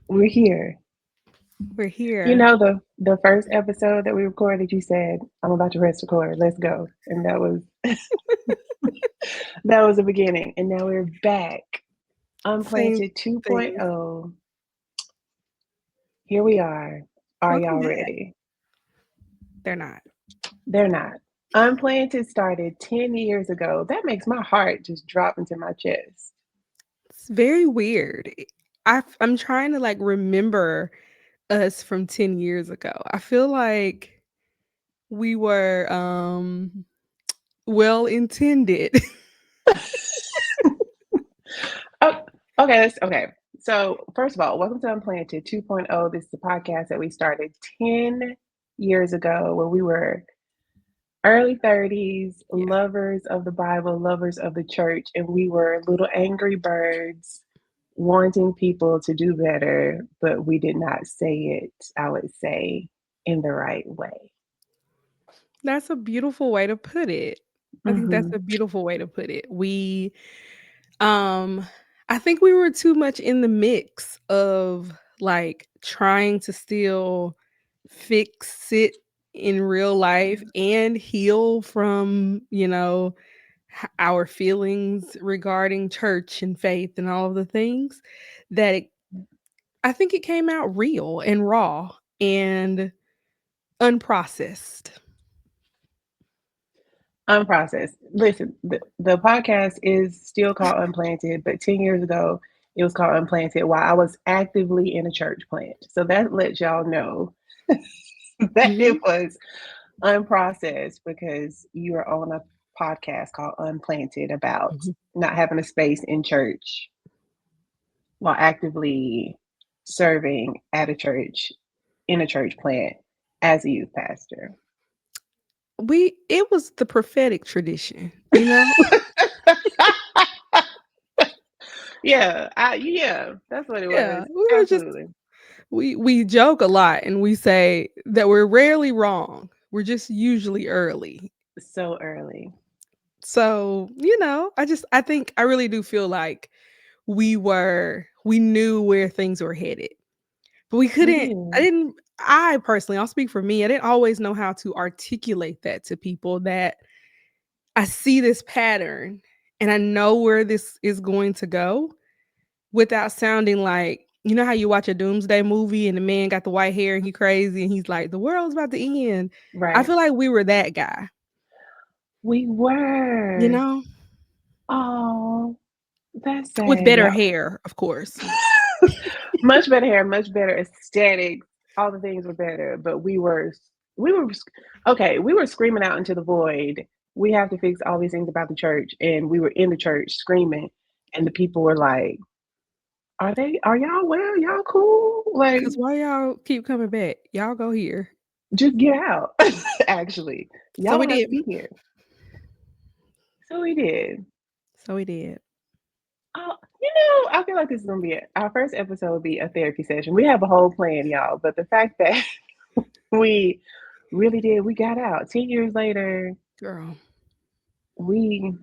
We're here. We're You here. know the first episode that we recorded, you said, I'm about to press record. Let's go. And that was the beginning. And now we're back. Same Unplanted thing. 2.0. Here we are. Are Welcome y'all back. ready? They're not. They're not. Unplanted started 10 years ago. That makes my heart just drop into my chest. It's very weird. I'm trying to like remember us from 10 years ago. I feel like we were well intended. Oh, okay. So, first of all, welcome to Unplanted 2.0. This is the podcast that we started 10 years ago when we were early 30s, Yeah. lovers of the Bible, lovers of the church, and we were little angry birds wanting people to do better, but we did not say it, I would say, in the right way. That's a beautiful way to put it. I think that's Hmm. a beautiful way to put it. Um I think we were too much in the mix of like trying to still fix it in real life and heal from, our feelings regarding church and faith and all of the things that I think it came out real and raw and unprocessed. Unprocessed. Listen, the podcast is still called Unplanted, but 10 years ago, it was called Unplanted while I was actively in a church plant. So that lets y'all know that it Mhm. was unprocessed because you are on a podcast called Unplanted about Mhm. not having a space in church while actively serving at a church in a church plant as a youth pastor. It was the prophetic tradition, you know? Yeah, that's what it Yeah, was. we were just Absolutely. we joke a lot and we say that we're rarely wrong. We're just usually early. So early. So, I think I really do feel like we knew where things were headed. But we We couldn't I did. didn't I personally, I'll speak for me, I didn't always know how to articulate that to people that I see this pattern and I know where this is going to go without sounding like, you know how you watch a doomsday movie and the man got the white hair and he crazy and he's like, the world's about to end. I Right. feel like we were that guy, We you were. know? Oh, that's With sad, better y'all. hair, of course. Much better hair, much better aesthetics. All the things were better, but we were okay. We were screaming out into the void. We have to fix all these things about the church, and we were in the church screaming, and the people were like, "Are they? Are y'all well? Y'all cool? Like, Cause why y'all keep coming back? Y'all go here. just get out." Actually, y'all So we don't have to did. be here. So we did. So we did. I feel like this is gonna be it. Our first episode will be a therapy session. We have a whole plan, y'all, but the fact that we really did, we got out. 10 years later, Girl. we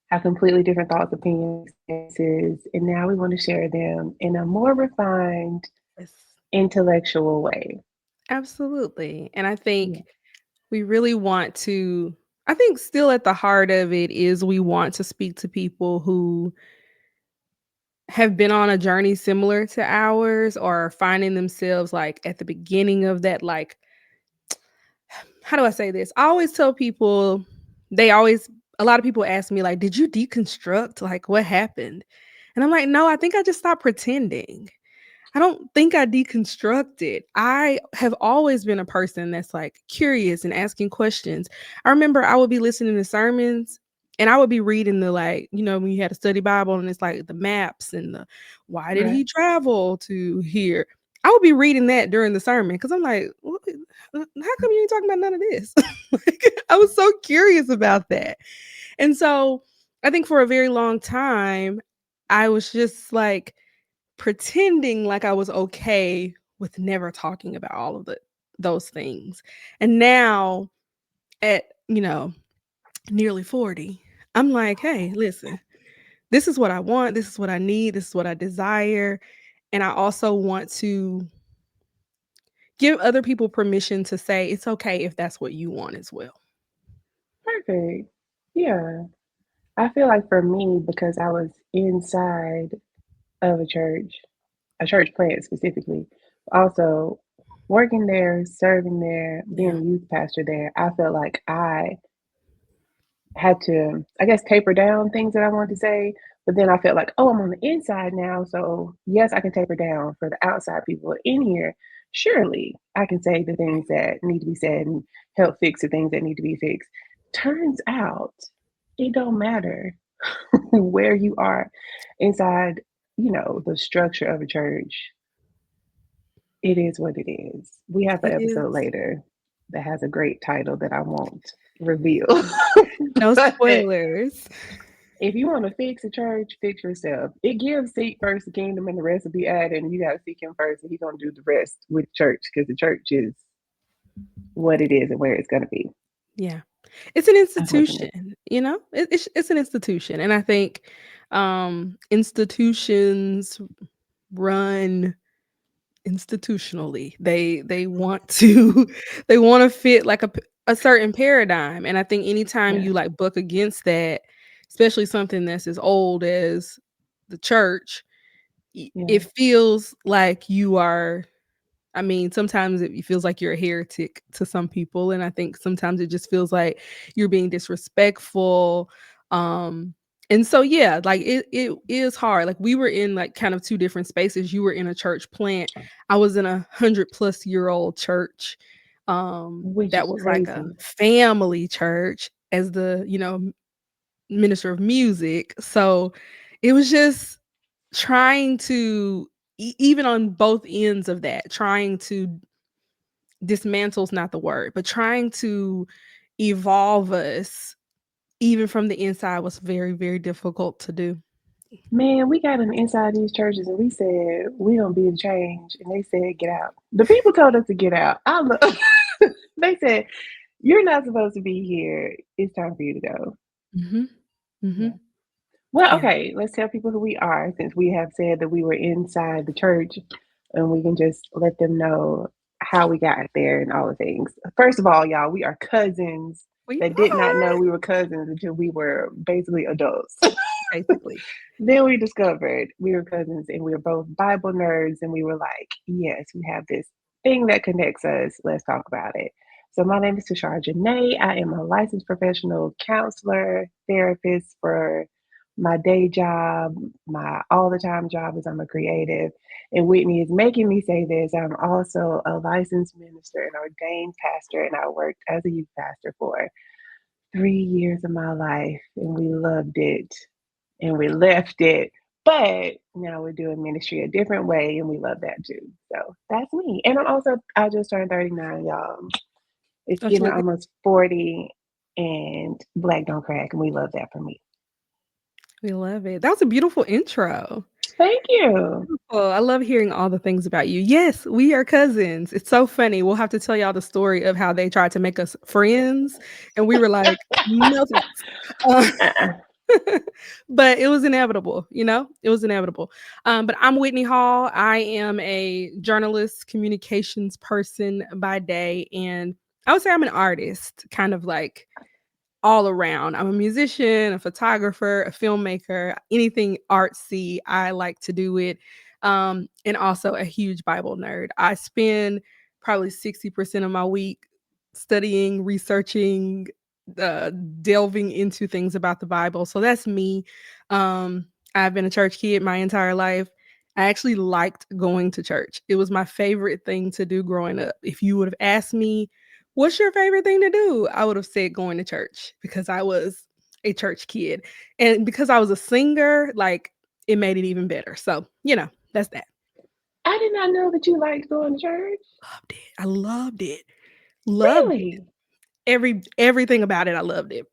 have completely different thoughts, opinions, experiences, and now we want to share them in a more refined, Yes. intellectual way. Absolutely. And I Yeah. think we really want to I think still at the heart of it is we want to speak to people who have been on a journey similar to ours or are finding themselves like at the beginning of that like how do I say this? I always tell people they always a lot of people ask me like, "Did you deconstruct? Like what happened?" And I'm like, "No, I think I just stopped pretending." I don't think I deconstructed. I have always been a person that's like curious and asking questions. I remember I would be listening to sermons and I would be reading the like, when you had to study Bible and it's like the maps and the why did Right. he travel to here? I would be reading that during the sermon because I'm like, how come you ain't talking about none of this? Like, I was so curious about that. And so I think for a very long time, I was just like, pretending like I was okay with never talking about all of those things. And now at, nearly 40, I'm like, "Hey, listen. This is what I want, this is what I need, this is what I desire." and I also want to give other people permission to say it's okay if that's what you want as well. Perfect. Yeah. I feel like for me, because I was inside of a church plant specifically, also working there, serving there, being Yeah. a youth pastor there, I felt like I had to, I guess, taper down things that I wanted to say. But then I felt like, oh, I'm on the inside now. So, yes, I can taper down for the outside people in here. Surely I can say the things that need to be said and help fix the things that need to be fixed. Turns out it don't matter where you are inside, the structure of a church. It is what it is. We have an It episode is. later that has a great title that I won't reveal. No But spoilers. if you want to fix a church, fix yourself. It gives seek first the kingdom and the rest will be added, and you got to seek him first, and he's going to do the rest with church because the church is what it is and where it's going to be, Yeah. It's an unfortunately. institution, you know? It's an institution, and I think, institutions run institutionally. They want to they wanna fit like a certain paradigm, and I think anytime Yeah. you, like, buck against that, especially something that's as old as the church, it Yeah. feels like you are I mean, sometimes it feels like you're a heretic to some people, and I think sometimes it just feels like you're being disrespectful. Um, and so yeah, like it is hard. Like we were in like kind of two different spaces. You were in a church plant. I was in 100-plus-year-old church. Which That is was like a crazy. family church as the, minister of music. So it was just trying to even on both ends of that, trying to dismantle's not the word, but trying to evolve us even from the inside was very, very difficult to do. Man, we got on inside these churches and we said, we don't be the change. And they said, get out. The people told us to get out. I love, they said, you're not supposed to be here. It's time for you to go. Mhm. Yeah. Mhm. Well, Yeah. okay, let's tell people who we are since we have said that we were inside the church and we can just let them know how we got there and all the things. First of all, y'all, we are cousins We that did not know are, we were cousins until we were basically adults. basically. Then we discovered we were cousins and we were both Bible nerds, and we were like, yes, we have this thing that connects us. Let's talk about it. So, my name is Tushar Janae. I am a licensed professional counselor, therapist for my day job. My all the time job is I'm a creative. And Whitney is making me say this. I'm also a licensed minister and ordained pastor, and I worked as a youth pastor for 3 years of my life, and we loved it and we left it. But now we're doing ministry a different way, and we love that too. So that's me. And I just turned 39, y'all. It's Don't you getting look good? almost 40, and black don't crack, and we love that for me. We love it. That was a beautiful intro. Thank you. Beautiful. I love hearing all the things about you. Yes, we are cousins. It's so funny. We'll have to tell y'all the story of how they tried to make us friends, and we were like, "No, thanks." Uh, Uh-uh. but it was inevitable, you know? It was inevitable. But I'm Whitney Hall. I am a journalist, communications person by day, and I would say I'm an artist, kind of like all around. I'm a musician, a photographer, a filmmaker, anything artsy, I like to do it. And also a huge Bible nerd. I spend probably 60% of my week studying, researching, uh, delving into things about the Bible. So that's me. I've been a church kid my entire life. I actually liked going to church. It was my favorite thing to do growing up. If you would have asked me what's your favorite thing to do? I would have said going to church because I was a church kid. And because I was a singer, like it made it even better. So, that's that. I did not know that you liked going to church. Loved it. I loved it. Loved it. Really? Everything about it, I loved it.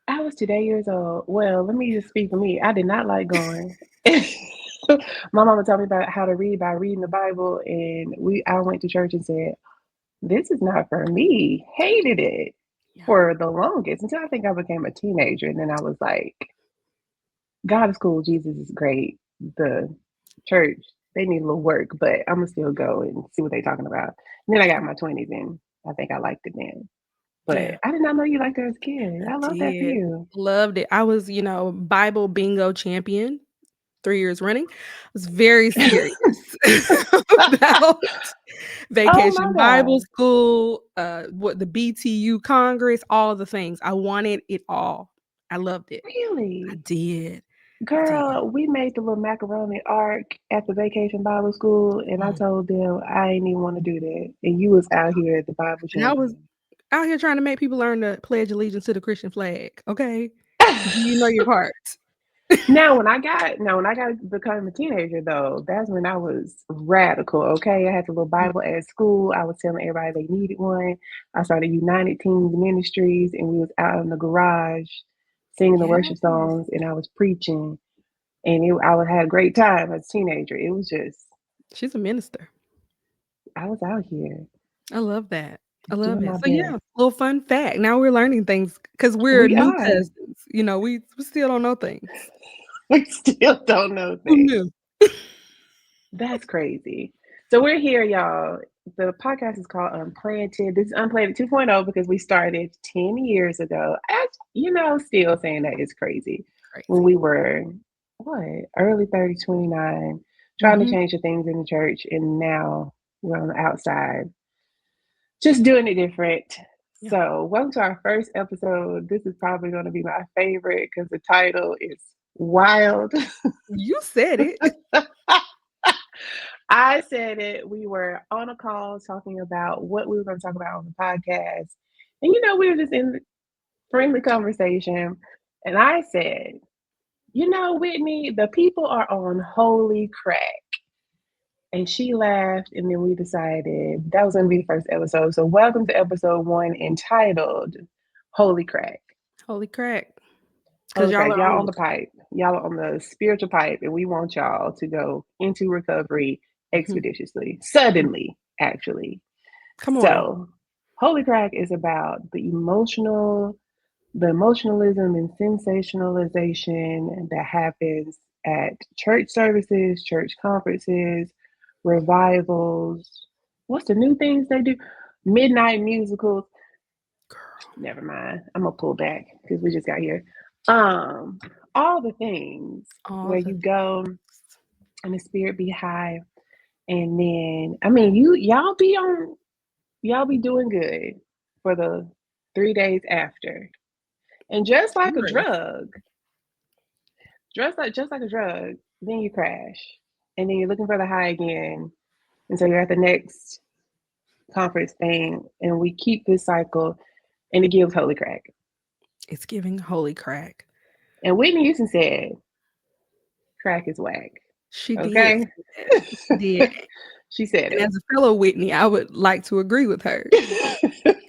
I was today years old. Well, let me just speak for me. I did not like going. My mama told me about how to read by reading the Bible, and I went to church and said, "This is not for me." Hated it Yeah. for the longest until I think I became a teenager, and then I was like, "God is cool. Jesus is great." The church. they need a little work, but I'm gonna still go and see what they're talking about. And then I got my 20s and I think I liked it then. But Yeah, I did not know you liked it as a kid. I I love that for did. you. Loved it. I was, Bible bingo champion 3 years running. I was very serious about Oh my vacation Bible God. school, what the BTU Congress, all of the things. I wanted it all. I loved it. I Really? did. I did. Girl, we made the little macaroni arc at the vacation Bible school, and I Mm. told them I ain't even want to do that. And you was out here at the Bible And I was champion. out here trying to make people learn to pledge allegiance to the Christian flag, okay? Do you know your parts? Now when I got to become a teenager though, that's when I was radical. Okay, I had the little Mm, Bible at school. I was telling everybody they needed one. I started United Teens Ministries, and we was out in the garage singing the worship yes. songs, and I was preaching, and I would have a great time as a teenager. It was just She's a minister. I was out here I love that. I love doing it. my So, yeah, best. little fun fact. Now we're learning things because 'cause we're We new are. cousins. We still don't know things. We still don't know Who things. knew? That's crazy. So we're here, y'all. The podcast is called Unplanted. This is Unplanted 2.0 because we started 10 years ago. Still saying that is crazy. When Crazy. we were, what, early 30s, 29, trying to Mhm. change the things in the church. And now we're on the outside, just doing it different. Yeah. So, welcome to our first episode. This is probably going to be my favorite because the title is wild. You said it. I said it. We were on a call talking about what we were going to talk about on the podcast. And, we were just in friendly conversation. And I said, Whitney, the people are on holy crack. And she laughed. And then we decided that was going to be the first episode. So, welcome to episode one entitled Holy Crack. Holy crack! Because Holy y'all crack. are on Y'all on it. the pipe. Y'all are on the spiritual pipe. And we want y'all to go into recovery Mhm. expeditiously, Mm. suddenly, actually. Come on. So, Holy Crack is about the emotionalism and sensationalization that happens at church services, church conferences, revivals. What's the new things they do? Midnight musicals. Girl, Never mind. I'm gonna pull back because we just got here. Um, all the things all where the you things. go and the spirit be high, and then I mean y'all be doing good for the 3 days after. And just like a Sure. drug, just like a drug, then you crash. And then you're looking for the high again. And so you're at the next conference thing, and we keep this cycle, and it gives holy crack. It's giving holy crack. And Whitney Houston said, crack is whack. She did Okay? say that. She did. She said And it. as a fellow Whitney, I would like to agree with her.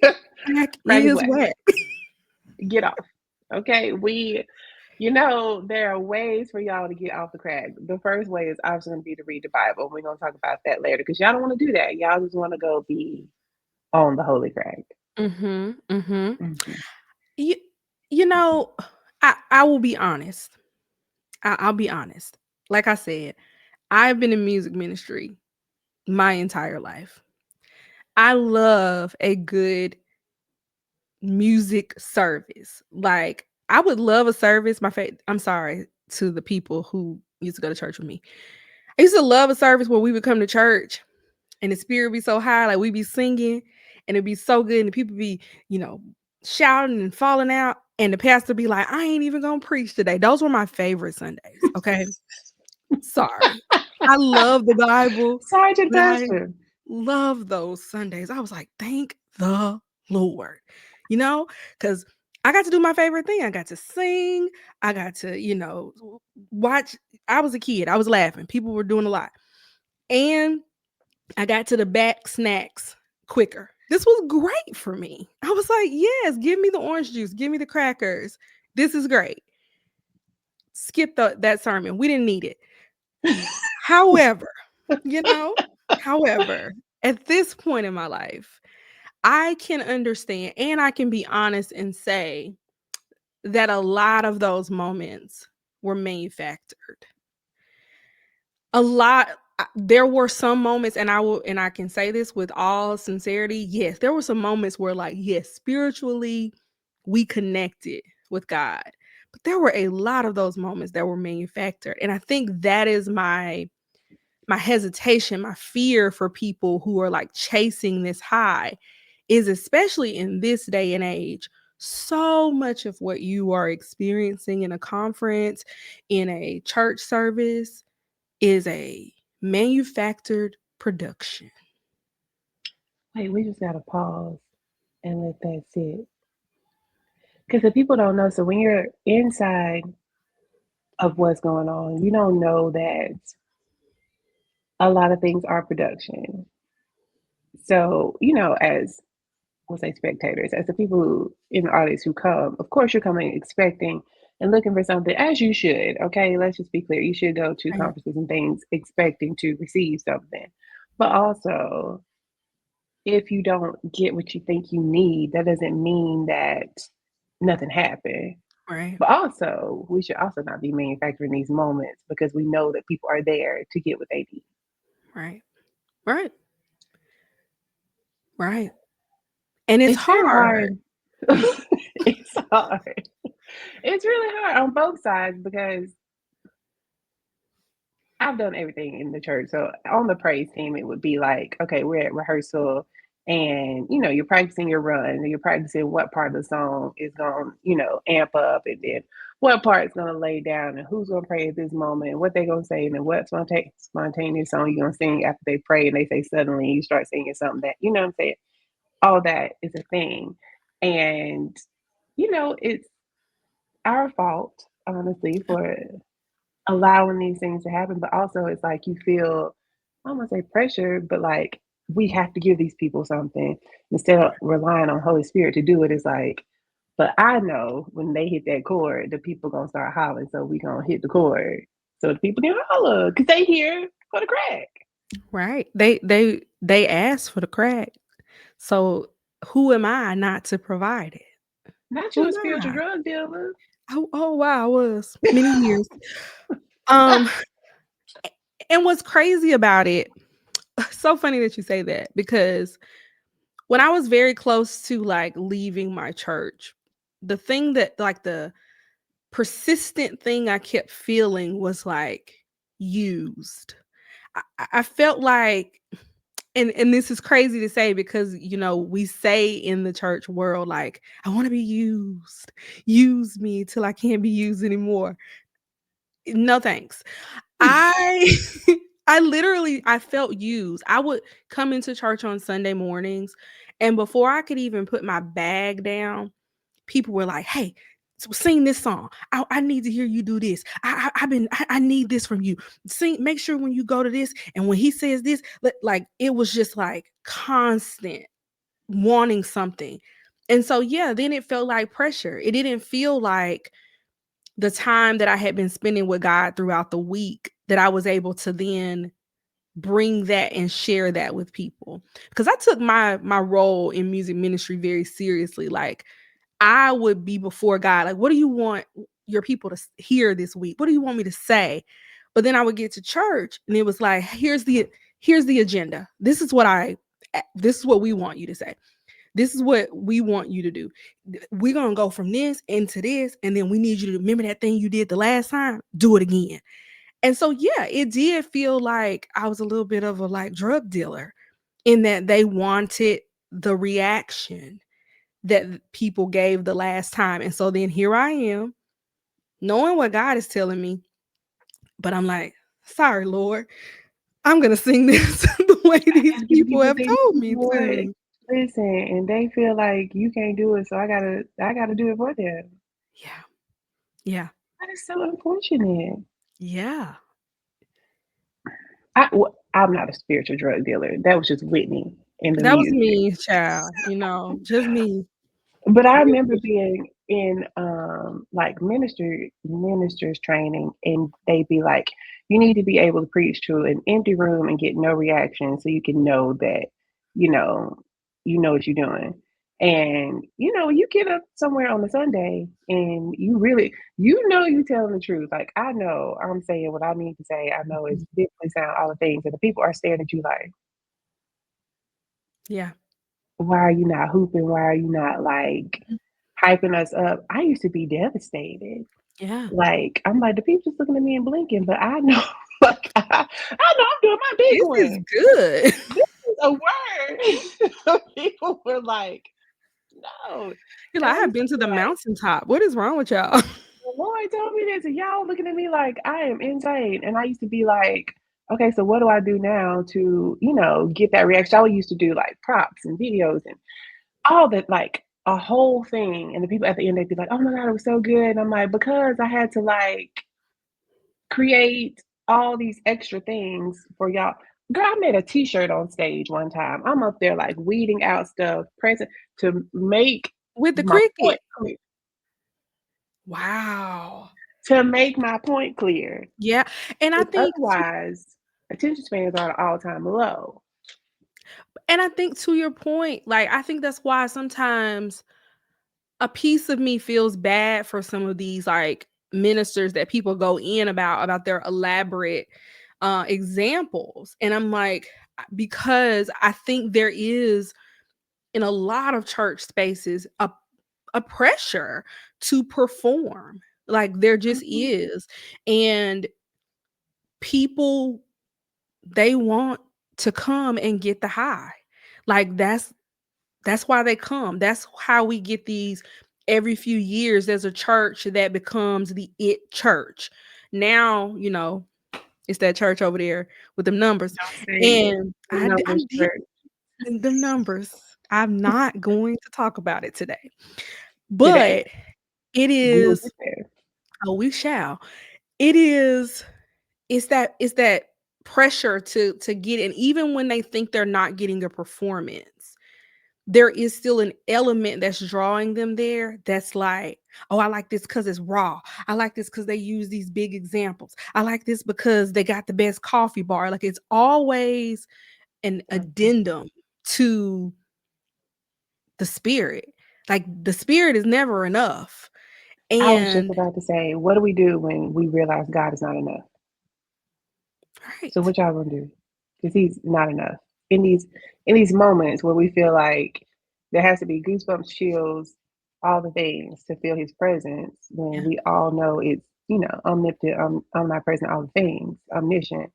Crack Crack is is whack. whack. Get off. Okay? There are ways for y'all to get off the crack. The first way is obviously going to be to read the Bible. We're going to talk about that later because y'all don't want to do that. Y'all just want to go be on the holy crack. Mhm, mhm. Mhm. You you know, I will be honest. I'll be honest. Like I said, I've been in music ministry my entire life. I love a good music service. Like, I would love a service. I'm sorry to the people who used to go to church with me. I used to love a service where we would come to church and the spirit be so high, like we be singing and it'd be so good, and the people be, you know, shouting and falling out, and the pastor be like, I ain't even gonna preach today. Those were my favorite Sundays. Okay. Sorry. I love the Bible, Sergeant but I Pastor. love those Sundays. I was like, thank the Lord, you know, because I got to do my favorite thing. I got to sing. I got to, watch. I was a kid. I was laughing. People were doing a lot. And I got to the back snacks quicker. This was great for me. I was like, yes, give me the orange juice, give me the crackers. This is great. Skip that sermon. We didn't need it. However, you know, however, at this point in my life, I can understand and I can be honest and say that a lot of those moments were manufactured. A lot. there were some moments, and I can say this with all sincerity. Yes, there were some moments where, like, yes, spiritually, we connected with God, but there were a lot of those moments that were manufactured, and I think that is my hesitation, my fear for people who are like chasing this high is, especially in this day and age, so much of what you are experiencing in a conference, in a church service, is a manufactured production. Wait, we just gotta pause and let that sit. Because the people don't know. So when you're inside of what's going on, you don't know that a lot of things are production. So, as we'll say spectators, as the people who in the audience who come, of course you're coming expecting and looking for something, as you should. Okay, let's just be clear. You should go to Right. conferences and things expecting to receive something. But also, if you don't get what you think you need, that doesn't mean that nothing happened. Right. But also, we should also not be manufacturing these moments because we know that people are there to get what they need. Right. Right. Right. And it's It's very hard. hard. It's hard. It's really hard on both sides because I've done everything in the church. So on the praise team, it would be like, okay, we're at rehearsal and you're practicing your run and you're practicing what part of the song is going to, amp up and then what part is going to lay down and who's going to pray at this moment and what they're going to say and then what spontaneous song you're going to sing after they pray and they say suddenly you start singing something that, you know what I'm saying? All that is a thing. And, it's our fault, honestly, for allowing these things to happen, but also it's like you feel, I don't want to say pressure, but like we have to give these people something instead of relying on Holy Spirit to do it. It's like, but I know when they hit that chord, the people gonna start hollering, so we gonna hit the chord so the people can holler because they here for the crack. Right. They asked for the crack. So who am I not to provide it? Not Who you a am spiritual I? drug dealer. Oh, wow, I was many years. Um, and what's crazy about it, so funny that you say that because when I was very close to like leaving my church, the thing that like the persistent thing I kept feeling was like used. I felt like, and this is crazy to say because we say in the church world like I want to be used, use me till I can't be used anymore. No thanks. I I literally I felt used. I would come into church on Sunday mornings, and before I could even put my bag down, people were like, "Hey, sing this song. I need to hear you do this. I need this from you. Sing. Make sure when you go to this and when he says this, like it was just like constant wanting something." And so yeah, then it felt like pressure. It didn't feel like the time that I had been spending with God throughout the week that I was able to then bring that and share that with people. Because I took my role in music ministry very seriously. Like I would be before God, like, what do you want your people to hear this week? What do you want me to say? But then I would get to church and it was like, here's the agenda. This is what we want you to say. This is what we want you to do. We're going to go from this into this. And then we need you to remember that thing you did the last time, do it again. And so, yeah, it did feel like I was a little bit of a like drug dealer in that they wanted the reaction that people gave the last time. And so then here I am, knowing what God is telling me, but I'm like, sorry, Lord, I'm going to sing this the way I these gotta give the people people have things told me what. to. Listen, and they feel like you can't do it, so I gotta do it for them. Yeah. Yeah. That is so unfortunate. Yeah. I'm not a spiritual drug dealer. That was just Whitney in the That was music. me, child, just me. But I Just remember me. being in like ministers training and they'd be like, you need to be able to preach to an empty room and get no reaction so you can know that, you know, you know what you're doing. And you get up somewhere on a Sunday and you really, you telling the truth. Like, I know I'm saying what I need to say. I know it's Mhm. biblically sound, all the things, and the people are staring at you like, Yeah. why are you not hooping? Why are you not like Mhm. hyping us up? I used to be devastated. Yeah. Like, I'm like, the people just looking at me and blinking, but I know, like, I know I'm doing my big This is one. good. This is a word. People were like, no. You're And like, I "I have used to been to be the like, mountaintop. What is wrong with y'all?" the Lord told me this, and y'all looking at me like I am insane. And I used to be like, okay, so what do I do now to, get that reaction? I used to do like props and videos and all that, like a whole thing. And the people at the end, they'd be like, oh my God, it was so good. And I'm like, because I had to like create all these extra things for y'all. Girl, I made a t-shirt on stage one time. I'm up there like weeding out stuff, present to make With the my point cricket. clear. Wow. To make my point clear. Yeah, and I Because think otherwise, attention spans are at an all-time low. to your point, like, I think that's why sometimes a piece of me feels bad for some of these, like, ministers that people go in about their elaborate, examples, and I'm like, because I think there is, in a lot of church spaces, a pressure to perform, like, there just Mhm. is, and people, they want to come and get the high. Like, that's why they come. That's how we get these every few years there's a church that becomes the it church. Now, it's that church over there with them numbers. Don't say And the I numbers did church. them numbers. I'm not going to talk about it today. Today. But it We will is, get there. oh, we shall. It is, it's that pressure to get in, even when they think they're not getting a performance. There is still an element that's drawing them there that's like, "Oh, I like this because it's raw. I like this because they use these big examples. I like this because they got the best coffee bar." Like, it's always an Something. addendum to the spirit. Like, the spirit is never enough. I was just And about to say, what do we do when we realize God is not enough? So right. what y'all gonna do? Because He's not enough. In these moments where we feel like there has to be goosebumps, chills, all the things to feel His presence, when Yeah. we all know it's omnipotent, omnipresent, all the things, omniscient.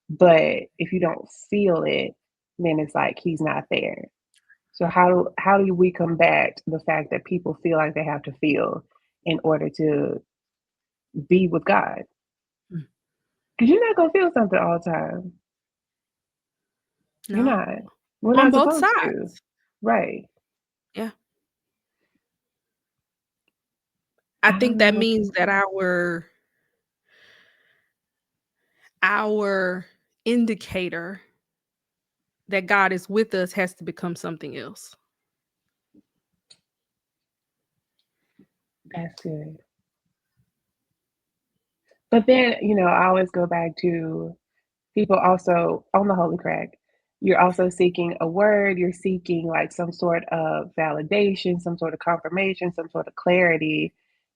But if you don't feel it, then it's like He's not there. So how do we combat the fact that people feel like they have to feel in order to be with God? Mm. Because you're not gonna feel something all the time. You're No. not. We're On not both supposed to. sides. Right. Yeah. I I don't think know that what to means that our indicator that God is with us has to become something else. that's good. But then, I always go back to people also on the holy crack. You're also seeking a word, you're seeking like some sort of validation, some sort of confirmation, some sort of clarity.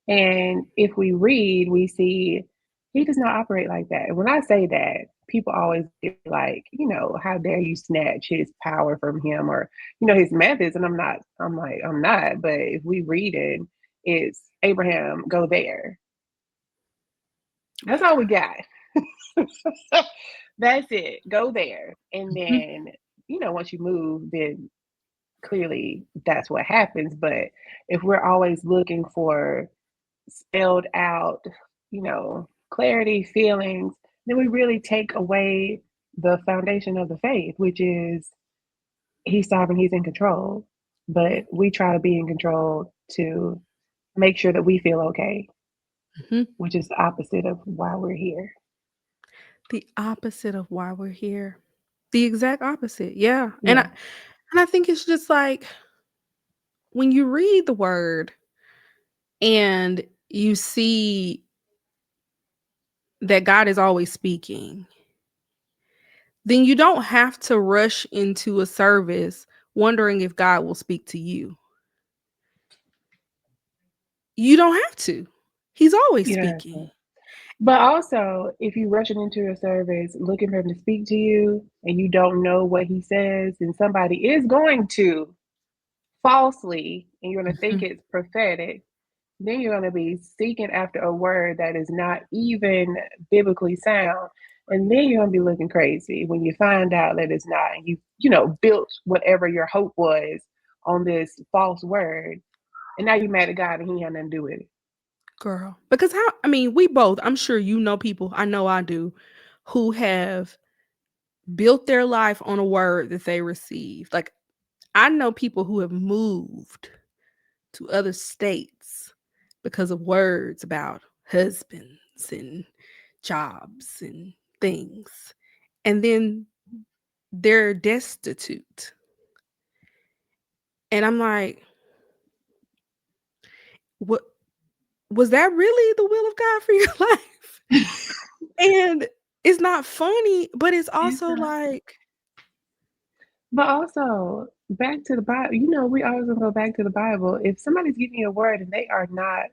And if we read, we see he does not operate like that. And when I say that, people always get like, how dare you snatch his power from him, or, his methods. And I'm not. But if we read it, it's Abraham, go there. That's all we got. That's it. Go there. And Mhm. then, once you move, then clearly that's what happens. But if we're always looking for spelled out, clarity, feelings, then we really take away the foundation of the faith, which is He's sovereign, He's in control. Yeah. But we try to be in control to make sure that we feel okay, Mhm. which is the opposite of why we're here. The opposite of why we're here. The exact opposite. Yeah. And Yeah. I think it's just like when you read the word and you see that God is always speaking, then you don't have to rush into a service wondering if God will speak to you. You don't have to. He's always You know. speaking. But also, if you rushing into a service looking for him to speak to you and you don't know what he says, and somebody is going to falsely, and you're going to think Mhm. it's prophetic, then you're going to be seeking after a word that is not even biblically sound. And then you're going to be looking crazy when you find out that it's not. And built whatever your hope was on this false word. And now you're mad at God and he had nothing to do with it. Girl. Because how I mean, we both, I'm sure you know people, I know I do, who have built their life on a word that they received. Like I know people who have moved to other states because of words about husbands and jobs and things. And then they're destitute. And I'm like, what was that really the will of God for your life? And it's not funny, but it's It's also not. like, But also, back to the Bible, we always gonna go back to the Bible. If somebody's giving you a word and they are not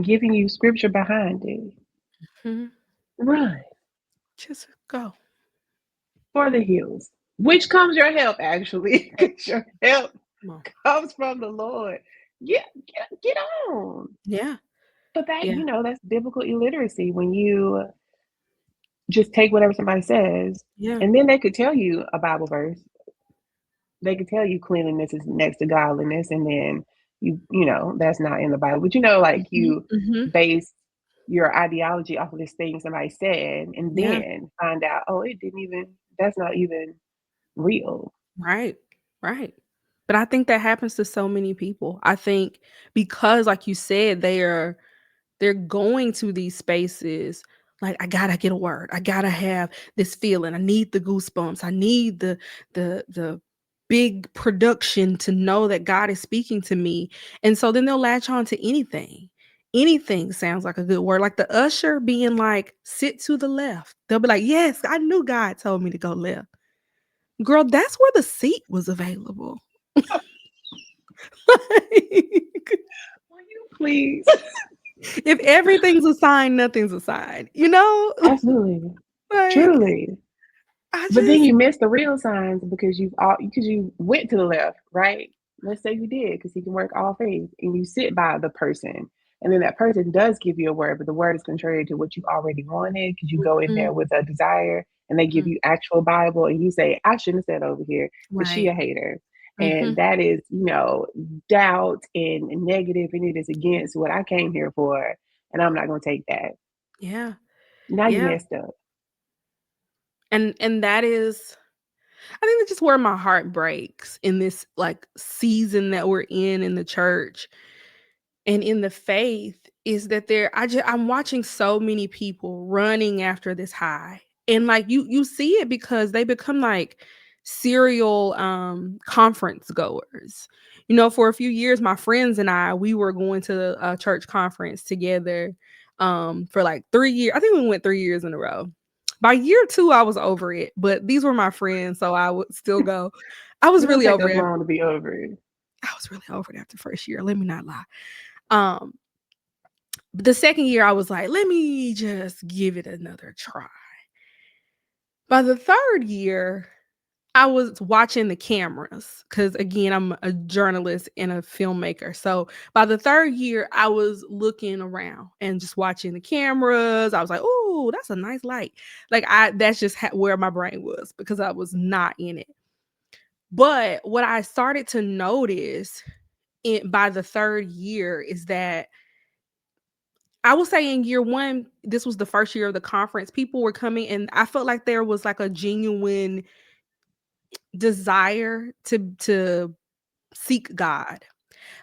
giving you scripture behind it, mhm, run just go. for the hills. Which comes your help, actually, because your help Come on. comes from the Lord. Get on. Yeah. But Yeah. that's biblical illiteracy when you just take whatever somebody says, Yeah. and then they could tell you a Bible verse. They could tell you cleanliness is next to godliness, and then that's not in the Bible. But like Mhm, you mhm. base your ideology off of this thing somebody said, and Yeah. then find out, oh, it didn't even. That's not even real. Right. Right. But I think that happens to so many people. I think because like you said, they're going to these spaces like, "I gotta get a word. I gotta have this feeling. I need the goosebumps. I need the big production to know that God is speaking to me." And so then they'll latch on to anything. Anything sounds like a good word. Like the usher being like, "Sit to the left." They'll be like, "Yes, I knew God told me to go left." Girl, that's where the seat was available. Like, Will you please? if everything's a sign, nothing's a sign, you know? Absolutely, Like, truly. I But then just you miss the real signs because you went to the left, right? Let's say you did, because he can work all things, and you sit by the person, and then that person does give you a word, but the word is contrary to what you already wanted, because you go in mhm, there with a desire, and they give mhm, you actual Bible, and you say, "I shouldn't have said over here," because she right. a hater, and Mhm, that is doubt and negative, and it is against what I came here for, and I'm not gonna take that. yeah, Now you yeah, messed up. and that is I think that's just where my heart breaks in this, like, season that we're in the church and in the faith is that I'm watching so many people running after this high. And like you see it because they become like serial conference goers. You know, for a few years my friends and we were going to a church conference together for like 3 years. I think we went 3 years in a row. By year 2 I was over it, but these were my friends so I would still go. I was It don't really take over us it. long to be over it. I was really over it after first year. Let me not lie. Um but the second year, I was like, "Let me just give it another try." By the 3rd year, I was watching the cameras because, again, I'm a journalist and a filmmaker, so by the 3rd year, I was looking around and just watching the cameras. I was like, "Ooh, that's a nice light." Like, that's just where my brain was because I was not in it. But what I started to notice by the 3rd year is that I will say in year 1, this was the first year of the conference, people were coming and I felt like there was like a genuine desire to seek God.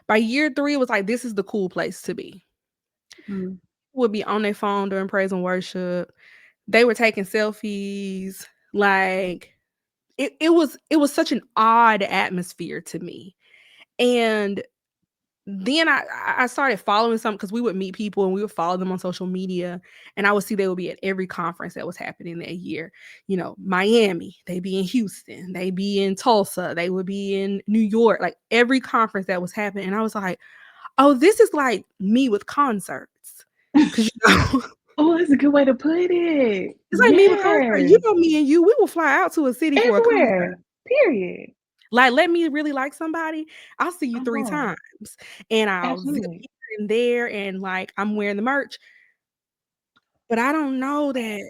By year 3, it was like, this is the cool place to be. Mm. Would be on their phone during praise and worship. They were taking selfies. Like it was such an odd atmosphere to me. And then I started following some because we would meet people and we would follow them on social media, and I would see they would be at every conference that was happening that year. You know, Miami, they be in Houston, they be in Tulsa, they would be in New York, like every conference that was happening. And I was like, Oh, this is like me with concerts. 'Cause, Oh, that's a good way to put it. it's like me with concert. You Yes. know me and you, we will fly out to a city for a concert. Everywhere. Period. Like, let me really like somebody, I'll see you 3 Uh-huh. times, and I'll zip Absolutely. here and there, and, like, I'm wearing the merch, but I don't know that's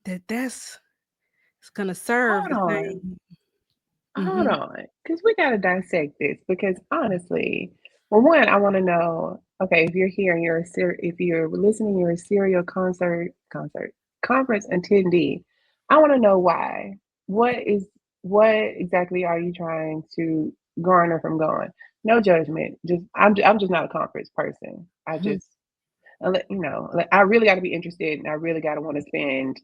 it's gonna serve Hold the on. same. Hold Mhm. on. Because we got to dissect this. Because honestly, well, one, I want to know, okay, if you're here and if you're listening, you're a serial conference attendee. I want to know why. What is, what exactly are you trying to garner from going? No judgment. I'm just not a conference person. I Mhm. just, like, I really got to be interested and I really got to want to spend,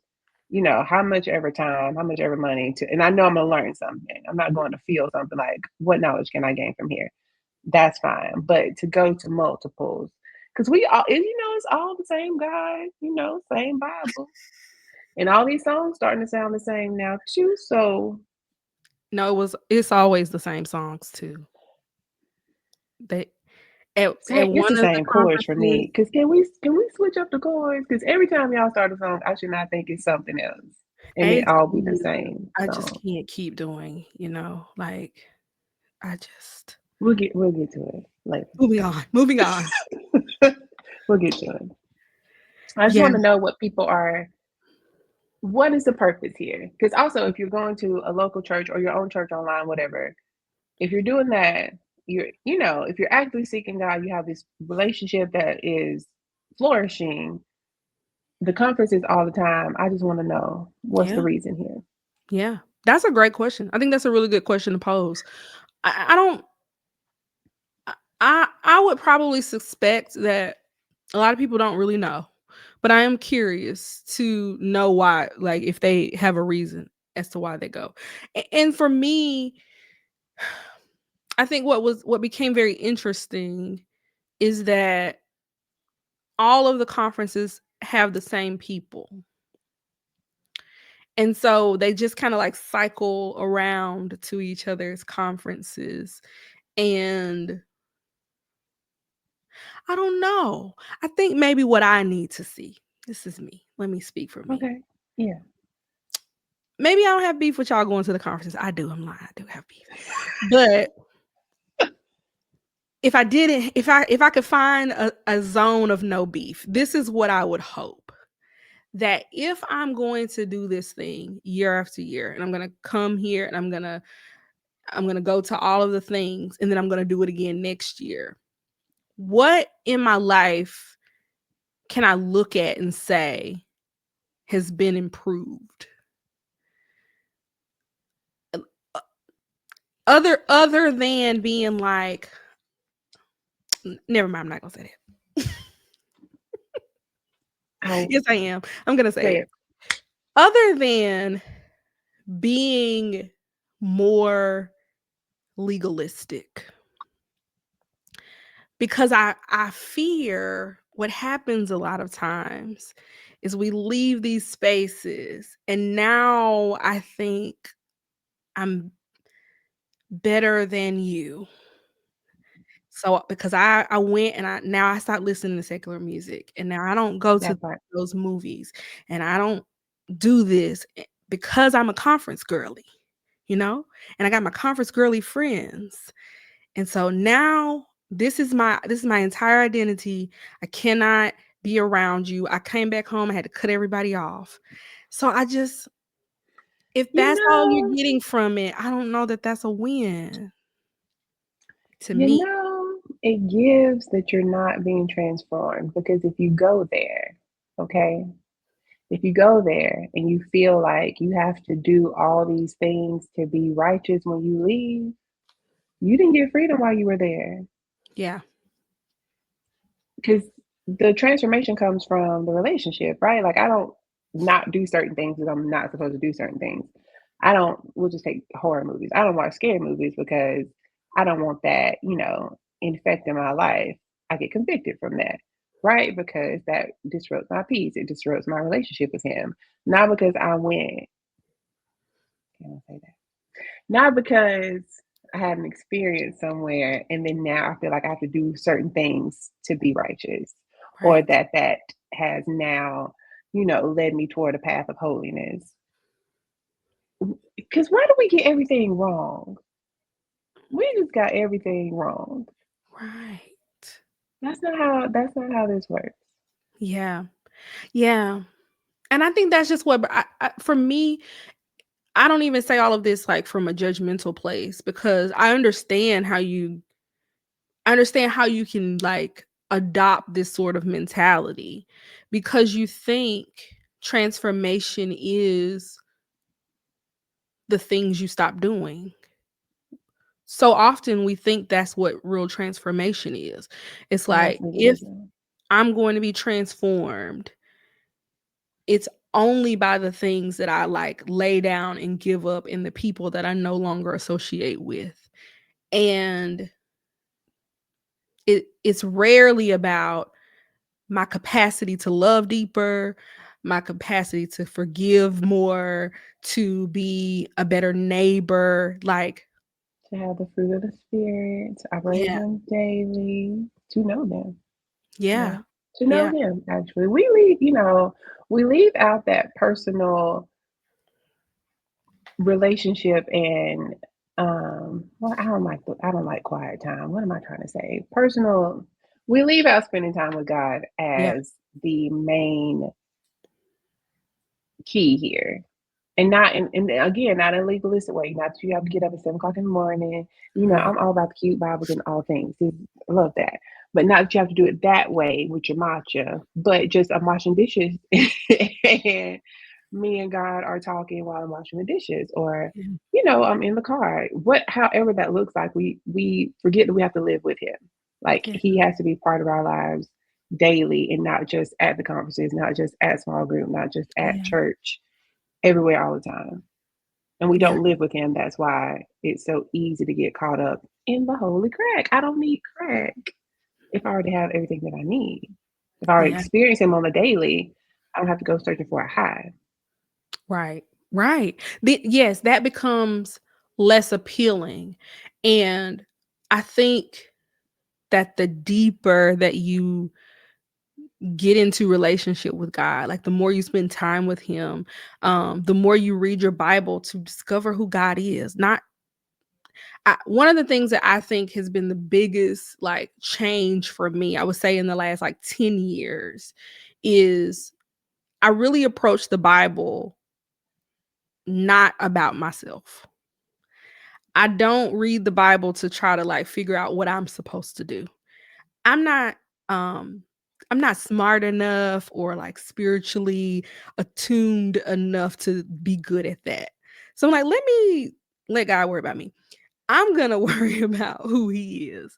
how much ever time, how much ever money to, and I know I'm going to learn something. I'm not going to feel something like, what knowledge can I gain from here? That's fine. But to go to multiples, because we all, it's all the same guy, same Bible. And all these songs starting to sound the same now too. So No, it's always the same songs too. They at it's the one of the same chords for conferences me. Because can we switch up the chords? Because every time y'all start a song, I should not think it's something else, and it all be the AT, same I just song. can't keep doing, like, I just We'll get to it later. moving on, moving on. We'll get to it. I just Yeah, want to know what is the purpose here? Because also, if you're going to a local church or your own church online, whatever, if you're doing that, if you're actively seeking God, you have this relationship that is flourishing. The conference is all the time. I just want to know what's the yeah, reason here. yeah. That's a great question. I think that's a really good question to pose. I don't I would probably suspect that a lot of people don't really know, but I am curious to know why, like, if they have a reason as to why they go. And for me, I think what became very interesting is that all of the conferences have the same people. And so they just kinda, like, cycle around to each other's conferences, and I don't know. I think maybe what I need to see, this is me, let me speak for me. Okay. Yeah. Maybe I don't have beef with y'all going to the conferences. I do, I'm lying, I do have beef. But if I didn't if I could find a zone of no beef, this is what I would hope. That if I'm going to do this thing year after year, and I'm gonna come here and I'm gonna go to all of the things, and then I'm gonna do it again next year. What in my life can I look at and say has been improved? Uh, other than being like, never mind, I'm not gonna say that. I'll Yes, I am. I'm gonna say say it. it. Other than being more legalistic, because I fear what happens a lot of times is we leave these spaces, and now I think I'm better than you. So because I went and I stopped listening to secular music, and now I don't go to That part. those movies, and I don't do this because I'm a conference girly, you know? And I got my conference girly friends. And so now this is my entire identity. I cannot be around you. I came back home, I had to cut everybody off. So I just, if You that's all you're know, getting from it, I don't know that that's a win to you me. know, it gives that you're not being transformed because if you go there, okay, if you go there and you feel like you have to do all these things to be righteous when you leave, you didn't get freedom while you were there. Yeah. Because the transformation comes from the relationship, right? Like I don't not do certain things because I'm not supposed to do certain things. I don't. We'll just take horror movies. I don't watch scary movies because I don't want that, infecting my life. I get convicted from that, right? Because that disrupts my peace. It disrupts my relationship with him. Not because I went. Can I say that? Not because I had an experience somewhere, and then now I feel like I have to do certain things to be righteous, or Right. that has now, led me toward a path of holiness. Because why do we get everything wrong? We just got everything wrong. Right. That's not how this works. Yeah. Yeah. And I think that's just what for me, I don't even say all of this like from a judgmental place because I understand how you can like adopt this sort of mentality because you think transformation is the things you stop doing. So often we think that's what real transformation is. It's And like that's if legalism. I'm going to be transformed, it's only by the things that I like lay down and give up and the people that I no longer associate with. And it's rarely about my capacity to love deeper, my capacity to forgive more, to be a better neighbor. Like, To have the fruit of the spirit, to operate in yeah, them daily, to know them. yeah, Yeah. To know yeah, him, actually. We leave out that personal relationship and well, I don't like quiet time. What am I trying to say? Personal We leave out spending time with God yeah, as the main key here. And not and again, not in a legalistic way. Not that you have to get up at 7 o'clock in the morning. right. I'm all about the cute Bibles and all things. I love that. But not that you have to do it that way with your matcha, but just I'm washing dishes and me and God are talking while I'm washing the dishes, or Yeah, I'm in the car. However that looks like, we forget that we have to live with Him. Like yeah, He has to be part of our lives daily, and not just at the conferences, not just at small group, not just at yeah, church, everywhere all the time. And we yeah, don't live with Him. That's why it's so easy to get caught up in the holy crack. I don't need crack if I already have everything that I need. If I already yeah. experience Him on the daily, I don't have to go searching for a high. Right, right. Yes, that becomes less appealing. And I think that the deeper that you get into relationship with God, like the more you spend time with him, the more you read your Bible to discover who God is. Not one of the things that I think has been the biggest like change for me, I would say in the last like 10 years, is I really approach the Bible not about myself. I don't read the Bible to try to like figure out what I'm supposed to do. I'm not um I'm not smart enough or like spiritually attuned enough to be good at that. So I'm like, let God worry about me. I'm gonna worry about who he is.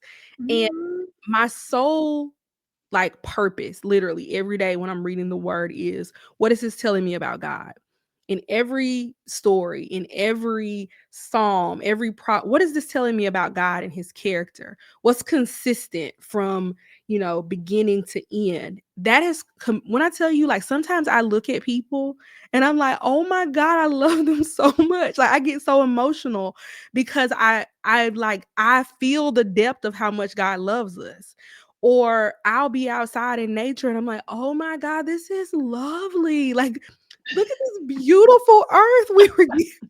And Mhm. my soul like purpose literally every day when I'm reading the word is what is this telling me about God? In every story, in every psalm, what is this telling me about God and his character? What's consistent from, beginning to end? That is when I tell you like sometimes I look at people and I'm like, "Oh my God, I love them so much." Like I get so emotional because I feel the depth of how much God loves us. Or I'll be outside in nature and I'm like, "Oh my God, this is lovely." Like, look at this beautiful earth we were given.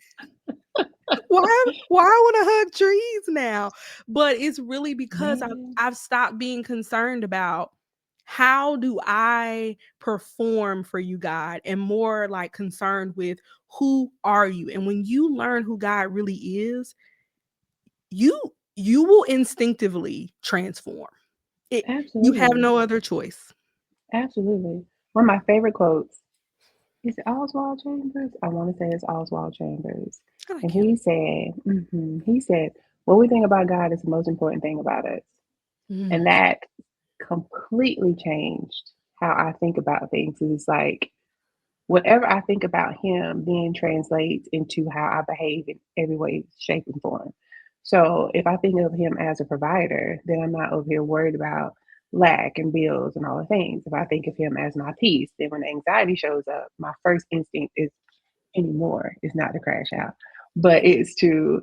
Why I wanna hug trees now? But it's really because I've Man, I've stopped being concerned about how do I perform for you, God, and more like concerned with who are you? And when you learn who God really is, you you will instinctively transform. It You have absolutely. no other choice. Absolutely. One of my favorite quotes is it Oswald Chambers? I want to say it's Oswald Chambers. I And like him. he said, what we think about God is the most important thing about us. And Mm, that completely changed how I think about things. It's like whatever I think about him then translates into how I behave in every way, shape, and form. So if I think of him as a provider, then I'm not over here worried about lack and bills and all the things. If I think of him as my peace, then when anxiety shows up, my first instinct is anymore is not to crash out, but it's to,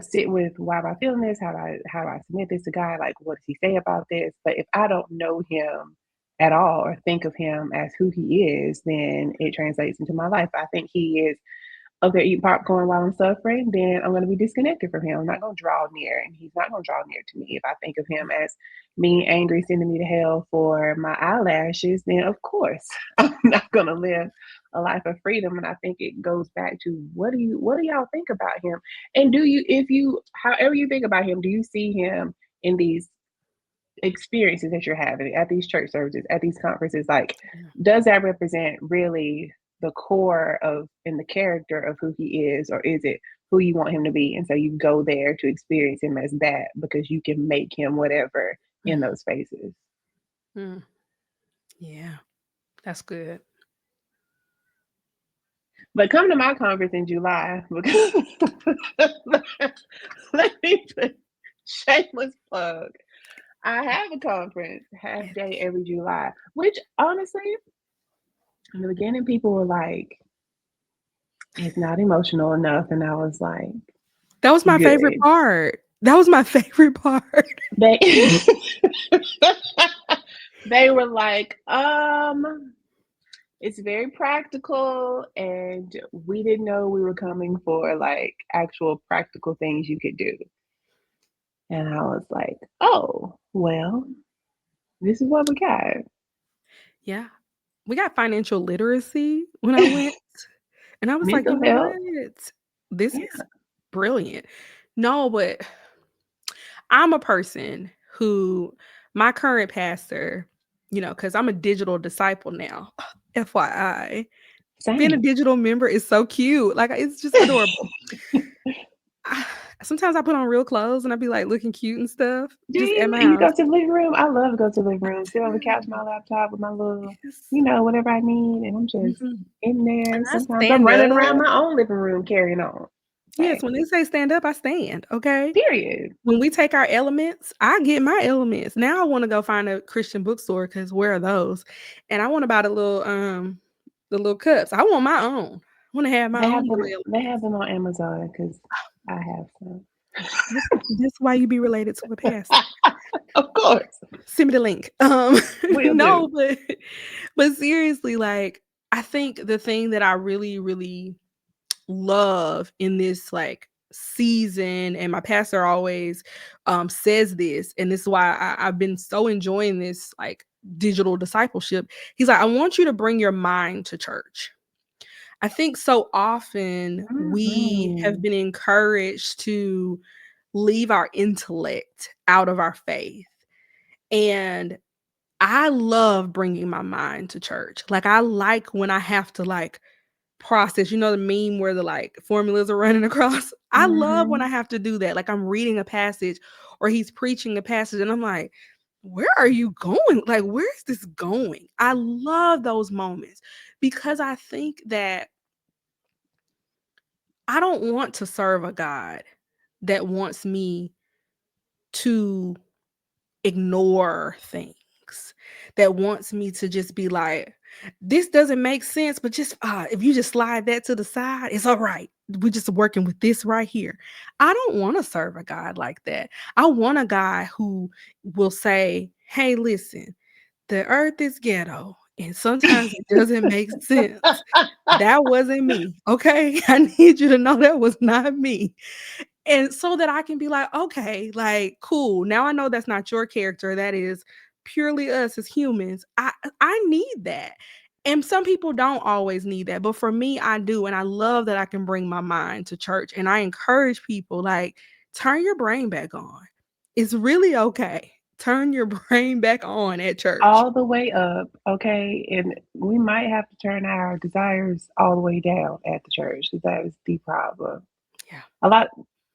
sit with, why am I feeling this? How do I submit this to God? Like, what does he say about this? But if I don't know him at all or think of him as who he is, then it translates into my life. I think he is up there eating popcorn while I'm suffering, then I'm going to be disconnected from him. I'm not going to draw near, and he's not going to draw near to me. If I think of him as mean, angry, sending me to hell for my eyelashes, then of course I'm not going to live a life of freedom. And I think it goes back to, what do y'all think about him? And do you, if you, however you think about him, do you see him in these experiences that you're having at these church services, at these conferences? Like, Yeah. does that represent really the core of and the character of who he is, or is it who you want him to be? And so you go there to experience him as that because you can make him whatever in those spaces. Mm. Yeah, that's good. But come to my conference in July because let me put shameless plug. I have a conference half day Yes. every July, which honestly, in the beginning, people were like, it's not emotional enough. And I was like, That was my favorite good. part. That was my favorite part. They they were like, it's very practical, and we didn't know we were coming for like actual practical things you could do. And I was like, oh, well, this is what we got. Yeah. We got financial literacy when I went, and I was like, "You Mental know health. what? This is Yeah. brilliant." No, but I'm a person who my current pastor, because I'm a digital disciple now, FYI. Being a Same. digital member is so cute, like, it's just adorable. I Sometimes I put on real clothes and I be, like, looking cute and stuff Do just at you? my You house. go to the living room? I love to go to the living I room, sit on the couch, do. my laptop with my little, Yes. whatever I need, and I'm just Mhm. in there. And I Sometimes I'm stand running up. around my own living room carrying on. Yes, Hey, when they say stand up, I stand, okay? period. When we take our elements, I get my elements. Now I wanna go find a Christian bookstore because where are those? And I wanna buy the little cups. I want my own. I wanna have my They have own little them. They have elements. them on Amazon because I have some. This why you be related to a pastor. Of course, Send me the link. will No, do. but seriously, like, I think the thing that I really, really love in this, like, season, and my pastor always, says this, and this is why I've been so enjoying this, like, digital discipleship. He's like, "I want you to bring your mind to church." I think so often we have Mhm. been encouraged to leave our intellect out of our faith, and I love bringing my mind to church. Like, I like when I have to, like, process, the meme where the, like, formulas are running across? I love when I Mhm. have to do that, like, I'm reading a passage or he's preaching a passage and I'm like, "Where are you going? Like, where is this going?" I love those moments because I think that I don't want to serve a God that wants me to ignore things, that wants me to just be like, "This doesn't make sense, but just, if you just slide that to the side, it's alright. We're just working with this right here." I don't wanna serve a God like that. I want a guy who will say, "Hey, listen, the earth is ghetto, and sometimes it doesn't make sense. That wasn't me, okay? I need you to know that was not me." And so that I can be like, "Okay, like, cool. Now I know that's not your character. That is purely us as humans." I need that. And some people don't always need that, but for me, I do, and I love that I can bring my mind to church, and I encourage people, like, turn your brain back on. It's really okay. Turn your brain back on at church. All the way up, okay? And we might have to turn our desires all the way down at the church. That is the problem. Yeah. A lot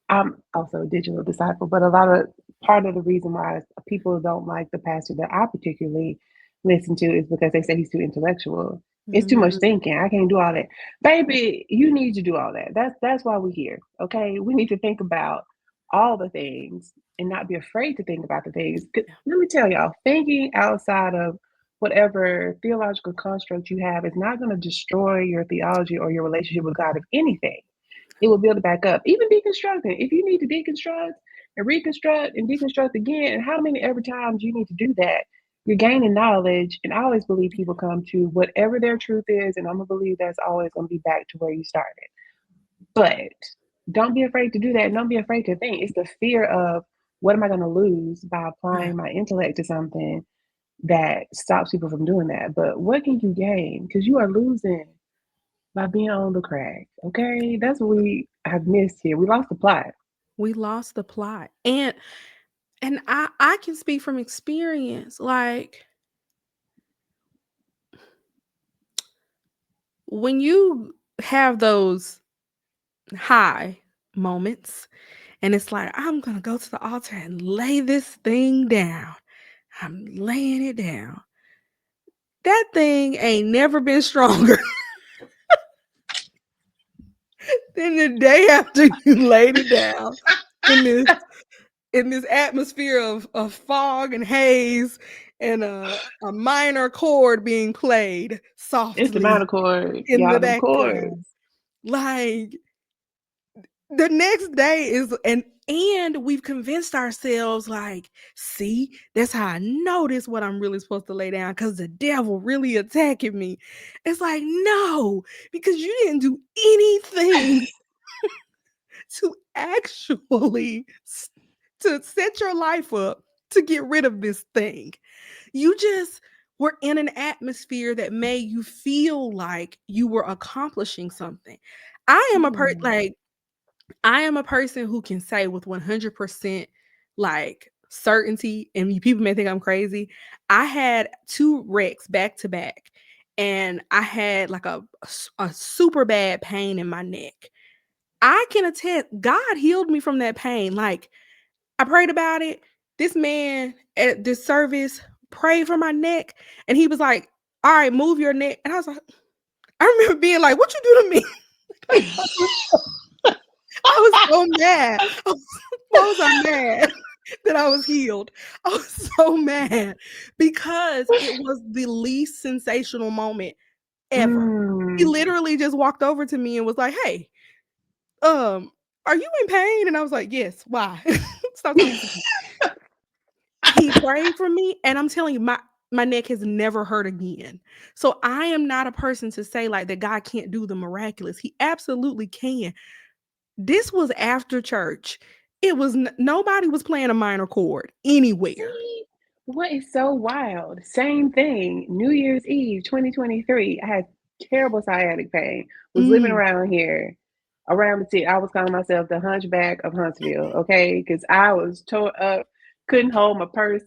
I'm also a digital disciple, but a lot of part of the reason why people don't like the pastor that I particularly listen to is because they say he's too intellectual. It's too much Mm, thinking. I can't do all that. Baby, you need to do all that. That's why we're here. Okay. We need to think about all the things and not be afraid to think about the things. 'Cause yeah, let me tell y'all, thinking outside of whatever theological construct you have is not going to destroy your theology or your relationship with God, if anything. It will build it back up. Even deconstructing. If you need to deconstruct and reconstruct and deconstruct again, and how many ever times you need to do that, you're gaining knowledge. And I always believe people come to whatever their truth is, and I'm gonna believe that's always gonna be back to where you started. But don't be afraid to do that. And don't be afraid to think. It's the fear of what am I gonna lose by Yeah. applying my intellect to something that stops people from doing that. But what can you gain? Because you are losing by being on the crack. Okay, that's what we have missed here. We lost the plot. We lost the plot. And I can speak from experience. Like when you have those high moments and it's like, I'm going to go to the altar and lay this thing down. I'm laying it down. That thing ain't never been stronger than the day after you laid it down in this atmosphere of fog and haze and a minor chord being played It's the minor softly chord, in the y'all. Them background. chords. Like the next day is and we've convinced ourselves like, see, that's how I know this what I'm really supposed to lay down because the devil really attacking me. It's like, no, because you didn't do anything to actually to set your life up to get rid of this thing. You just were in an atmosphere that made you feel like you were accomplishing something. I am a person Mm. like I am a person who can say with 100% like certainty, and people may think I'm crazy. I had two wrecks back to back, and I had like a super bad pain in my neck. I can attest God healed me from that pain. Like I prayed about it. This man at this service prayed for my neck, and he was like, "All right, move your neck." And I was like, I remember being like, "What you do to me?" I was so mad. Why was I mad that I was healed? I was so mad because it was the least sensational moment ever. He Mm. literally just walked over to me and was like, "Hey, are you in pain?" And I was like, "Yes. Why?" Stop talking to me. He prayed for me, and I'm telling you, my neck has never hurt again. So I am not a person to say like that God can't do the miraculous. He absolutely can. This was after church. It was nobody was playing a minor chord anywhere. See, what is so wild? Same thing. New Year's Eve, 2023. I had terrible sciatic pain. Was living Mm, around here, around the city. I was calling myself the Hunchback of Huntsville. Okay, because I was tore up, couldn't hold my purse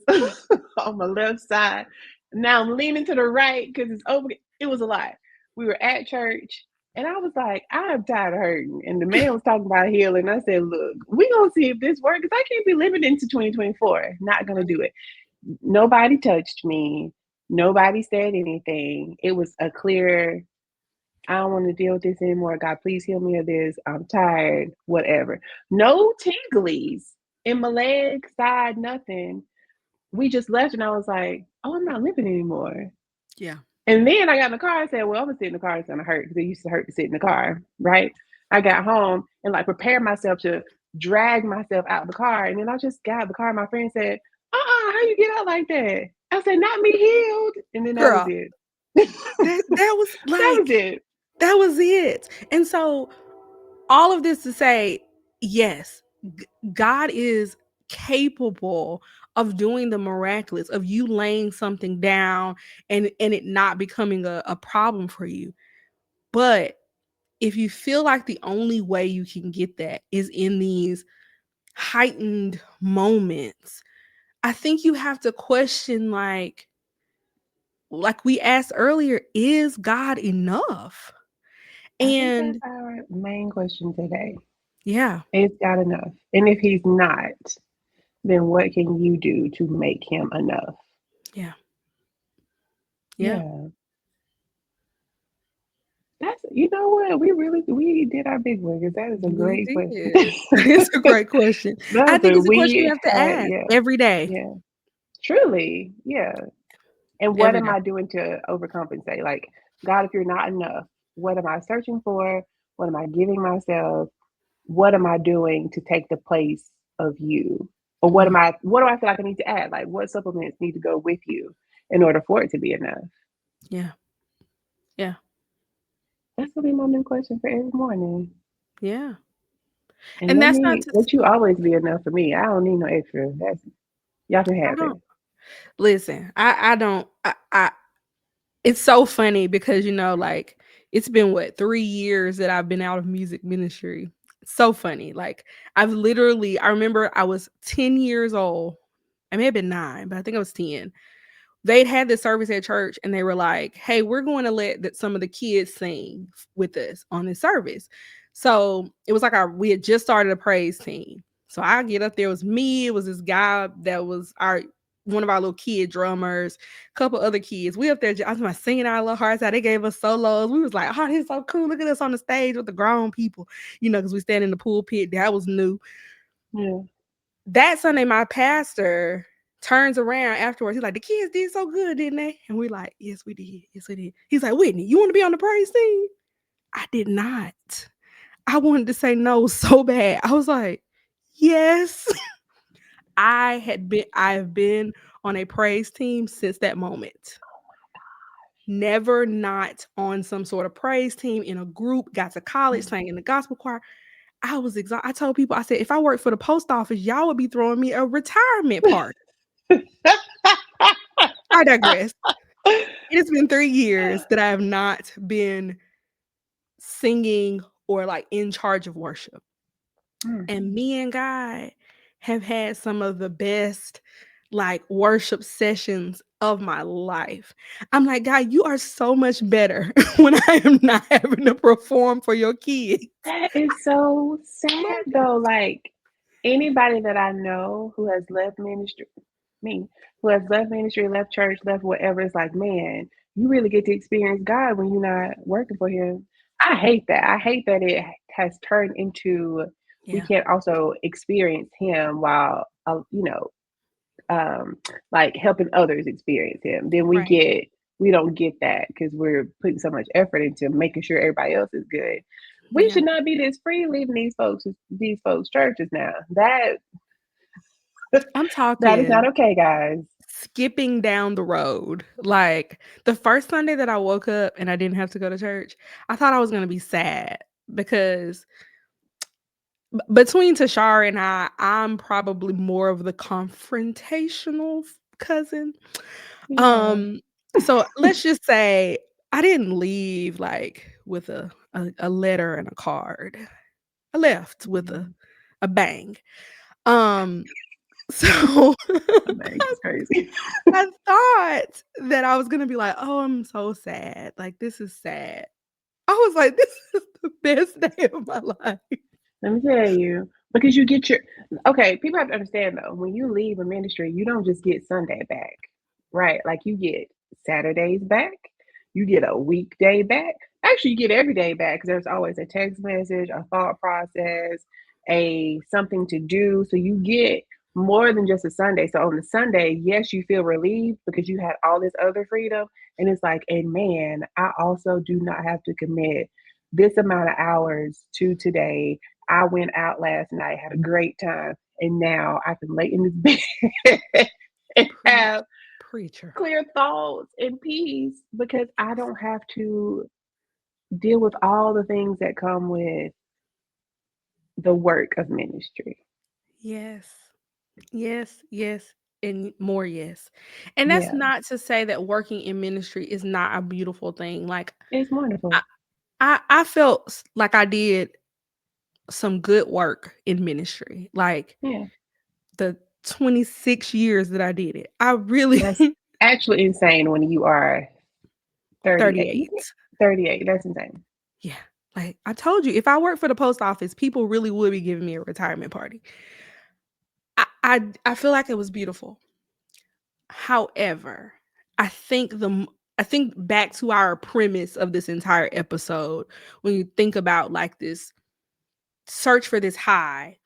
on my left side. Now I'm leaning to the right because it's over. It was a lot. We were at church. And I was like, I'm tired of hurting. And the man was talking about healing. I said, look, we gonna see if this works. Because I can't be living into 2024. Not gonna do it. Nobody touched me. Nobody said anything. It was a clear, I don't want to deal with this anymore. God, please heal me of this. I'm tired. Whatever. No tinglies in my leg, side, nothing. We just left and I was like, oh, I'm not living anymore. yeah. And then I got in the car and said, well, I'm gonna sit in the car. It's gonna hurt because it used to hurt to sit in the car, right? I got home and like prepared myself to drag myself out of the car. And then I just got out of the car. And my friend said, how you get out like that? I said, not me healed. And then that was Girl, it. that that was was like it. that was it. And so all of this to say, yes, God is capable of doing the miraculous, of you laying something down and it not becoming a problem for you. But if you feel like the only way you can get that is in these heightened moments, I think you have to question like we asked earlier, is God enough? I think that's And our main question today. yeah, Is God enough? And if he's not, then what can you do to make him enough? yeah, yeah, Yeah. That's, you know what, we did our big one because that is a we great question. did. It's a great question. I That's think a it's a question you we have to had, ask yeah, every day. yeah, truly, yeah. And what Every am day. I doing to overcompensate? Like, God, if you're not enough, what am I searching for? What am I giving myself? what am I doing to take the place of you? Or Mm, what do I feel like I need to add? Like what supplements need to go with you in order for it to be enough? yeah, yeah, That's gonna be my new question for every morning. yeah. And And that's not to let you always be enough for me. I don't need no extra. That's y'all can I have don't it. listen, I don't I it's so funny because, like, it's been what, 3 years that I've been out of music ministry. It's so funny, like, I remember I was 10 years old. I may have been 9, but I think I was 10. They'd had this service at church and they were like, "Hey, we're going to let some of the kids sing with us on this service." So it was like we had just started a praise team. So I get up there, it was me, it was this guy that was our one of our little kid drummers, a couple other kids. We up there, I was singing our little hearts out. They gave us solos. We was like, "Oh, this is so cool. Look at us on the stage with the grown people," because we stand in the pulpit. That was new. Yeah. That Sunday, my pastor turns around afterwards. He's like, "The kids did so good, didn't they?" And we're like, "Yes, we did. Yes, we did." He's like, "Whitney, you want to be on the praise team?" I did not. I wanted to say no so bad. I was like, "Yes." I have been on a praise team since that moment. Never not on some sort of praise team in a group, got to college, sang in the gospel choir. I was exhausted. I told people, I said, if I worked for the post office, y'all would be throwing me a retirement party. I digress. It has been 3 years that I have not been singing or, like, in charge of worship, Mm. and me and God have had some of the best, like, worship sessions of my life. I'm like, "God, you are so much better when I am not having to perform for your kids." That is so Love sad it. though. Like anybody that I know who has left ministry, me, who has left ministry, left church, left whatever, it's like, man, you really get to experience God when you're not working for Him. I hate that. I hate that it has turned into we Yeah, can't also experience Him while, um, like helping others experience Him. Then right. we don't get that because we're putting so much effort into making sure everybody else is good. We Yeah. should not be this free leaving these folks churches now. I'm That is not talking okay, guys. skipping down the road. Like, the first Sunday that I woke up and I didn't have to go to church, I thought I was gonna be sad because between Tashara and I'm probably more of the confrontational cousin. Yeah. Um, so let's just say I didn't leave, like, with a letter and a card. I left with Mhm. a bang. Um, so That man is crazy. I thought that I was gonna be like, "Oh, I'm so sad. Like, this is sad." I was like, "This is the best day of my life." Let me tell you, because you get your okay, people have to understand though, when you leave a ministry, you don't just get Sunday back, right? Like you get Saturdays back, you get a weekday back. Actually, you get every day back because there's always a text message, a thought process, a something to do. So you get more than just a Sunday. So on the Sunday, yes, you feel relieved because you had all this other freedom. And it's like, and man, I also do not have to commit this amount of hours to today. I went out last night, had a great time, and now I can lay in this bed and Preach, have preacher. clear thoughts and peace because I don't have to deal with all the things that come with the work of ministry. Yes. Yes, yes, and more yes. And that's Yeah, not to say that working in ministry is not a beautiful thing. Like, it's I wonderful. I felt like I did some good work in ministry. Like, Yeah, the 26 years that I did it. I really that's actually insane when you are 38. You think 38. 38? That's insane. Yeah. Like, I told you, if I worked for the post office, people really would be giving me a retirement party. I feel like it was beautiful. However, I think back to our premise of this entire episode, when you think about, like, this search for this high,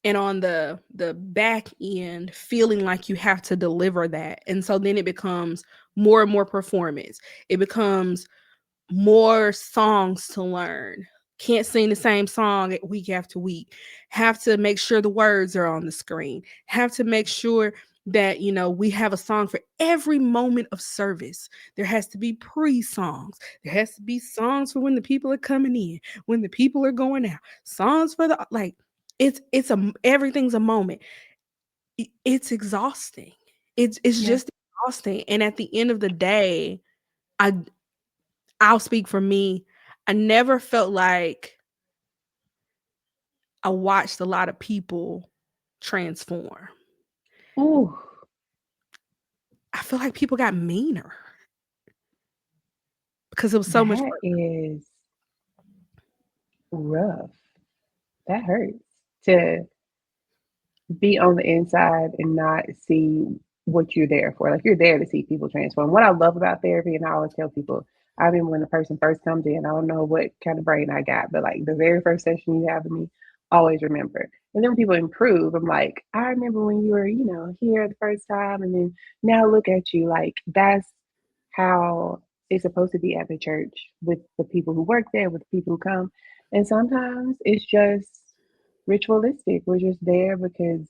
and on the back end feeling like you have to deliver that, and so then it becomes more and more performance. It becomes more songs to learn, can't sing the same song week after week, have to make sure the words are on the screen, have to make sure that we have a song for every moment of service. There has to be pre-songs, there has to be songs for when the people are coming in, when the people are going out, songs for the like it's everything's a moment. It's exhausting. It's Yeah. just exhausting. And at the end of the day, I I'll speak for me. I never felt like I watched a lot of people transform. Ooh, I feel like people got meaner because it was so much that is rough. That hurts to be on the inside and not see what you're there for. Like you're there to see people transform. What I love about therapy, and I always tell people, I remember when the person first comes in, I don't know what kind of brain I got, but like the very first session you have with me, always remember. And then when people improve, I'm like, I remember when you were, here the first time, and then now look at you. Like that's how it's supposed to be at the church with the people who work there, with the people who come. And sometimes it's just ritualistic. We're just there because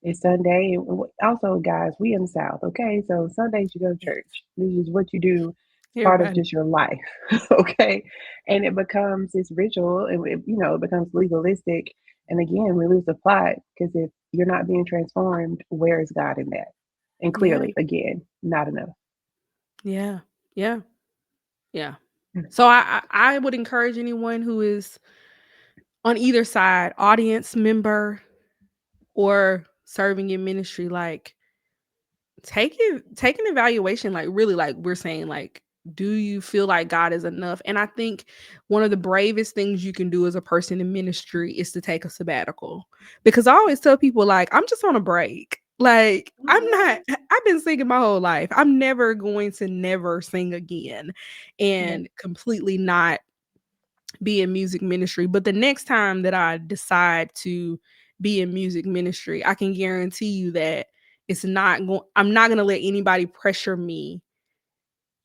it's Sunday. And also, guys, we in the South, okay? So Sundays you go to yes. church. This is what you do. It's part of Everybody. just your life, okay? And it becomes this ritual, and it becomes legalistic. And again, we lose the plot because if you're not being transformed, where is God in that? And Yeah. clearly, again, not enough. Yeah. Yeah. Yeah. So I would encourage anyone who is on either side, audience member or serving in ministry, like take an evaluation, like really, like we're saying, like, do you feel like God is enough? And I think one of the bravest things you can do as a person in ministry is to take a sabbatical. Because I always tell people, like, I'm just on a break. Like, Mhm. I've been singing my whole life. I'm never going to never sing again Yeah, and completely not be in music ministry. But the next time that I decide to be in music ministry, I can guarantee you that I'm not going to let anybody pressure me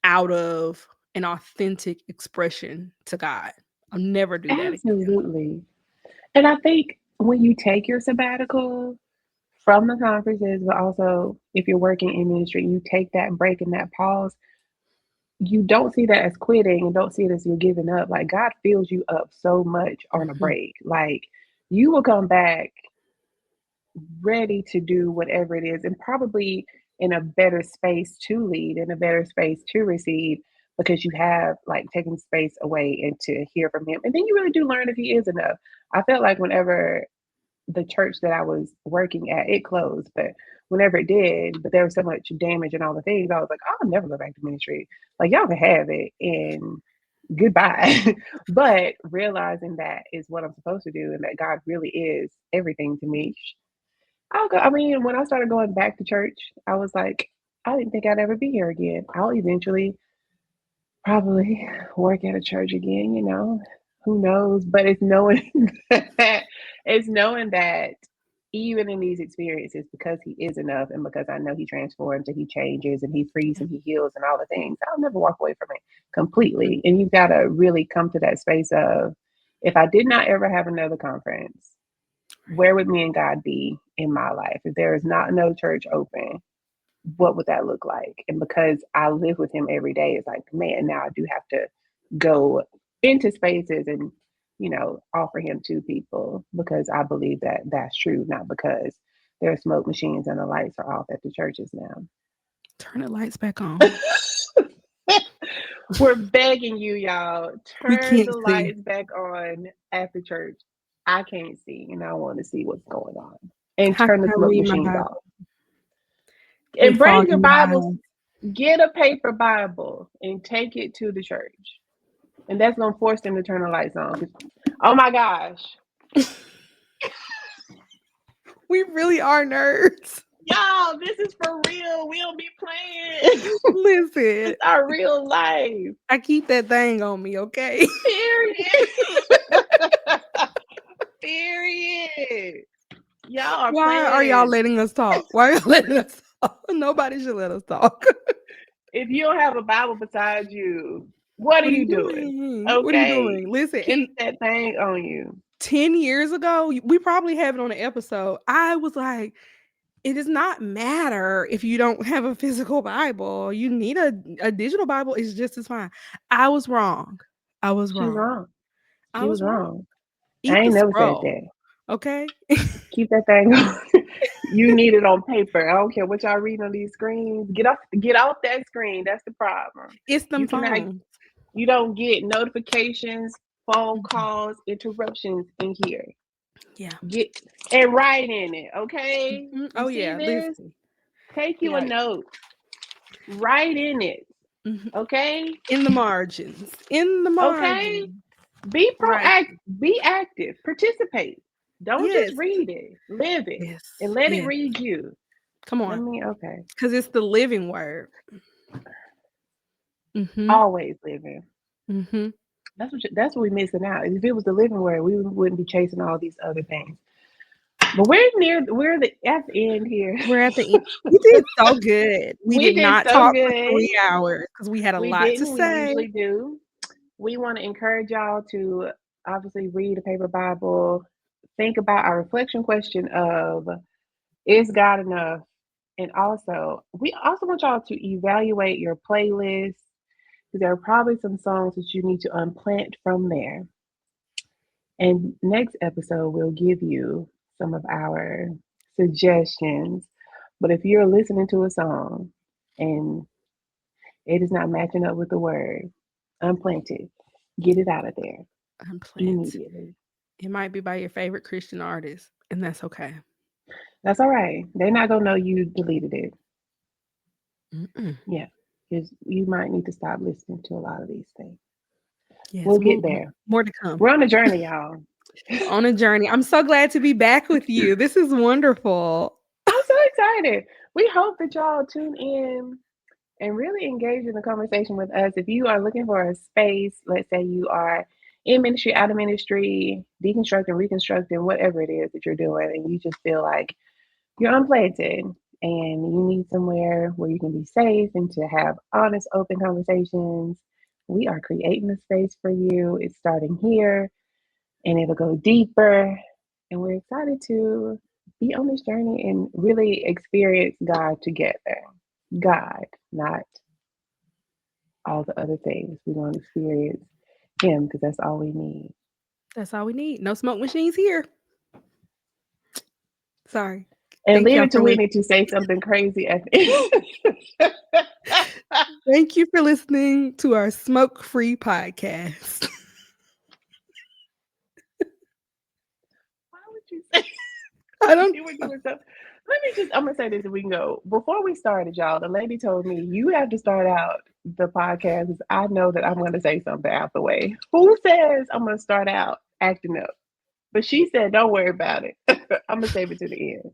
out of an authentic expression to God. I'll never do that again. absolutely. And I think when you take your sabbatical from the conferences, but also if you're working in ministry, you take that break and that pause, you don't see that as quitting and don't see it as you're giving up. Like God fills you up so much on a Mhm. break. Like you will come back ready to do whatever it is and probably in a better space to lead, in a better space to receive because you have like taken space away and to hear from him. And then you really do learn if he is enough. I felt like whenever the church that I was working at, it closed, but whenever it did, but there was so much damage and all the things, I was like, I'll never go back to ministry. Like y'all can have it and goodbye. But realizing that is what I'm supposed to do and that God really is everything to me. I'll go. I mean, when I started going back to church, I was like, I didn't think I'd ever be here again. I'll eventually probably work at a church again, who knows? But it's knowing that even in these experiences, because he is enough and because I know he transforms and he changes and he frees Yeah. and he heals and all the things, I'll never walk away from it completely. And you've got to really come to that space of if I did not ever have another conference, where would me and God be in my life? If there is not no church open, what would that look like? And because I live with him every day, it's like, man, now I do have to go into spaces and, offer him to people because I believe that that's true, not because there are smoke machines and the lights are off at the churches now. Turn the lights back on. We're begging you, y'all, We turn can't the see. lights back on at the church. I can't see and I want to see what's going on. And How turn can the I smoke read my machines Bible off. with And bring fog your in my Bibles, eyes? get a paper Bible and take it to the church. And that's gonna force them to turn the lights on. 'Cause, oh my gosh, We really are nerds. y'all, this is for real. We don't be playing. Listen, It's our real life. I keep that thing on me, okay? Period. Period. Y'all are Why are y'all playing. letting us talk? Why are y'all letting us talk? Nobody should let us talk. If you don't have a Bible beside you, What are What are you you doing? doing? What are you Okay, doing? Listen, keep and that thing on you. 10 years ago, we probably have it on an episode. I was like, it does not matter if you don't have a physical Bible. You need a digital Bible is just as fine. I was wrong. I was She was wrong. wrong. I She was was wrong. wrong. I Eat the ain't never said scroll, that. okay? Keep that thing on. You need it on paper. I don't care what y'all reading on these screens. Get off that screen. That's the problem. It's them You cannot phones. you don't get notifications, phone Mhm. calls, interruptions in here. Yeah. Get and write in it, okay? Mhm. You Oh, see yeah, this? listen. Take you a Yeah. note. Write in it, Mhm. okay? In the margins. In the Okay? margin. Be Right. proactive, be active, participate. Don't just Yes. read it, live it, and Yes. let it Yes. read you. Come I on. mean, okay. Because it's the living word. Mhm. Always living. Mhm. That's what we're missing out. If it was the living word, we wouldn't be chasing all these other things. But we're at the end here. We're at the end. We did so good. We We did did not so talk for good. 3 hours because we had a We lot to didn't. We say. usually do. We want to encourage y'all to obviously read a paper Bible. Think about our reflection question of is God enough? And also, we also want y'all to evaluate your playlist because there are probably some songs that you need to unplant from there. And next episode, we'll give you some of our suggestions. But if you're listening to a song and it is not matching up with the word, unplant it, get it out of there Unplant. immediately. It might be by your favorite Christian artist, and that's okay. That's all right. They're not gonna know you deleted it. Mm-mm. Yeah, because you might need to stop listening to a lot of these things. Yes, We'll get there. more to come. We're on a journey, y'all. On a journey. I'm so glad to be back with you. This is wonderful. I'm so excited. We hope that y'all tune in and really engage in the conversation with us. If you are looking for a space, let's say you are in ministry, out of ministry, deconstructing, reconstructing, whatever it is that you're doing, and you just feel like you're unplanted and you need somewhere where you can be safe and to have honest, open conversations, we are creating a space for you. It's starting here and it'll go deeper. And we're excited to be on this journey and really experience God together. God, not all the other things. We want to experience Him because that's all we need. That's all we need. No smoke machines here. Sorry. And Thank leave y'all it to for listening. Whitney to say something crazy at the end. Thank you for listening to our smoke-free podcast. Why would you say I don't you were doing stuff? I'm gonna say this and we can go. Before we started, y'all, the lady told me you have to start out the podcast because I know that I'm gonna say something out the way. Who says I'm gonna start out acting up? But she said, don't worry about it. I'm gonna save it to the end.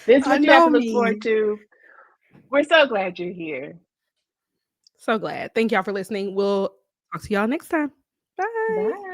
This is I what you have know to look forward me. to. We're so glad you're here. So glad. Thank y'all for listening. We'll talk to y'all next time. Bye. Bye.